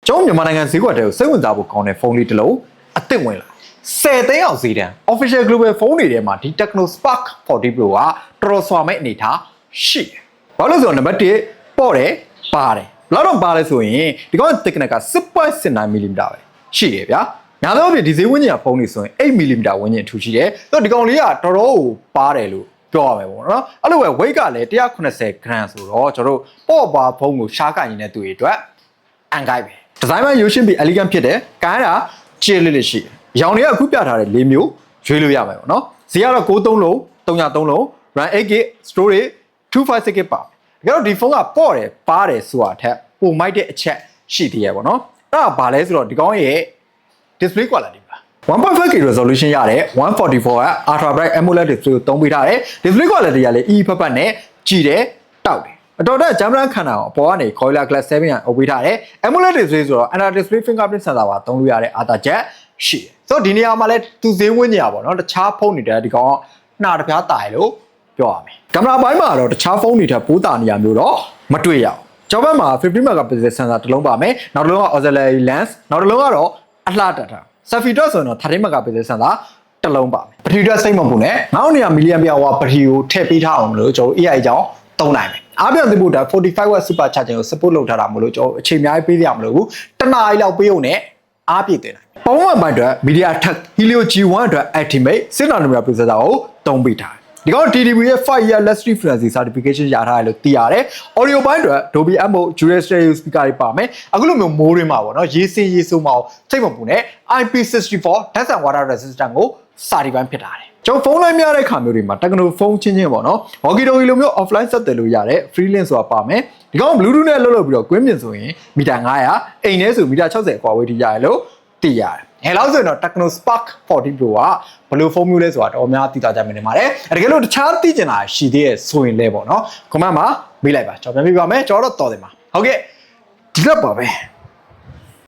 ကျွန်တော်မြန်မာနိုင်ငံဈေးကွက်တွေကိုစိတ်ဝင်စားဖို့ကောင်းတဲ့ဖုန်းလေးတစ်လုံးအသစ်ဝင်လာ10 သိန်းအောင်ဈေးတန်း official global ဖုန်းတွေထဲမှာဒီ Tecno Spark 40 Pro ကတော်တော်စွာမဲ့အနေထားရှိတယ်။ဘာလို့လဲဆိုတော့နံပါတ်1ပေါ့တယ်ပါတယ်။ဘယ်လောက်ပါလဲဆိုရင်ဒီကောင် thickness က 6.9mm ပဲရှိတယ်ဗျာ။ညာတော့ဒီဈေးဝန်းကျင်ကဖုန်းတွေဆိုရင် 8mm ဝန်းကျင်ထူရှိတယ်။ဆိုတော့ဒီကောင်လေးကတော်တော်ကိုပါတယ်လို့ပြောရမယ်ပေါ့နော်။အဲ့လိုပဲ weight ကလည်း180 gram ဆိုတော့ကျွန်တော်တို့ပေါ့ပါဖုန်းကိုရှားကင်နေတဲ့သူတွေအတွက်အန်ကိုက်ပဲဒီဇိုင်းမှာရိုးရှင်းပြီး elegant ဖြစ်တယ်။ကိုင်းတာကျေလေးလေးရှိတယ်။ရောင်တွေကအခုပြထားတဲ့၄မျိုးရွေးလို့ရမယ်ပေါ့နော်။ဈေးကတော့93လုံး303လုံး RAM 8GB storage 256GB ပါ။ဒါကြောင့်ဒီဖုန်းကပေါ့တယ်ပါတယ်ဆိုတာထက်ပိုမိုက်တဲ့အချက်ရှိသေးရပေါ့နော်။အဲ့ဒါဘာလဲဆိုတော့ဒီကောင်းရဲ့ display quality ပါ 1.5K resolution ရတယ်144 ultra bright AMOLED display ကိုသုံးပေးထားတယ် display quality ကလည်း E ဖက်ဖက်နဲ့ကြည်တယ်တောက်တယ်အတော်တဲ့ဂျမ်ဘရန်ခန္ဓာကိုအပေါ်ကနေ Gorilla Glass 7 ရအုပ်ပေးထားတယ် AMOLED display ဆိုတော့ under display fingerprint sensor ပါသုံးလို့ရတဲ့အာသာချက်ရှိတယ်ဆိုတော့ဒီနေရာမှာလည်းသူဈေးဝန်းကြီးอ่ะပေါ့နော်တခြားဖုန်းတွေတဲ့ဒီကောင်နှာတစ်ပြားတာရလို့ပြောရမယ်ကင်မရာဘိုင်းမှာတော့တခြားဖုန်းတွေထက်ပိုးတာနေရမျိုးတော့မတွေ့ရအောင်ကျောင်းဘက်မှာ50 megapixel sensor တစ်လုံးပါမယ်နောက်တစ်လုံးက auxiliary lens နောက်တစ်လုံးကတော့အလှတက်တာ selfie တော့ဆိုရင်တော့30 megapixel sensor တစ်လုံးပါမယ်ဘက်ထရီတော့စိတ်မပူနဲ့900 mAh ဘက်ထရီကိုထည့်ပေးထားအောင်လို့ကျွန်တော် AI ကြောင်းသုံးနိုင်မယ်အားပြောင်းသိဖို့ဒါ45 watt super charging ကို support လုပ်ထားတာမလို့ကျွန်တော်အချိန်အများကြီးပေးရမလို့ဘူးတနားရီလောက်ပေးုံနဲ့အားပြည့်တင်နိုင်ပုံမှန်ပိုင်းအတွက် MediaTek Helio G1 အတွက် Ultimate 6nm processor ကိုသုံးပေးထားဒီကောင် TDP ရဲ့ 5-year luxury frequency certification ရထားတယ်လို့သိရတယ် audio ဘိုင်းအတွက် Dolby Atmos dual stereo speaker တွေပါမယ်အခုလိုမျိုးမိုးရင်းမှာပေါ့နော်ရေးစင်းရေးဆိုးမအောင်စိတ်မပူနဲ့ IP64 dust and water resistant ကို certify ဖြစ်ထားတယ်ကျွန်တော်ဖုန်းလိုင်းများတဲ့ခါမျိုးတွေမှာ Tecno ဖုန်းချင်းချင်းပေါ့နော် walkie talkie လိုမျိုး offline ဆက်သွယ်လို့ရတဲ့ free link ဆိုတာပါမယ်ဒီကောင် Bluetooth နဲ့လုပ်ပြီးတော့ကွင်းပြင်ဆိုရင်မီတာ900အိမ်ထဲဆိုမီတာ60အကွာဝေးထိရတယ်လို့သိရတယ်အဲလောက်ဆိုရင်တော့ Tecno Spark 40 Pro ကဘယ်လိုဖုန်းမျိုးလဲဆိုတာတော့အများသိတာကြမယ်နေပါတယ်တကယ်လို့တခြားသိချင်တာရှိသေးရဲ့ဆိုရင်လည်းပေါ့နော် comment မှာမေးလိုက်ပါကျွန်တော်ပြန်ပြပါမယ်ကျွန်တော်တော့တော်တယ်မှာဟုတ်ကဲ့ဒီလောက်ပါပဲ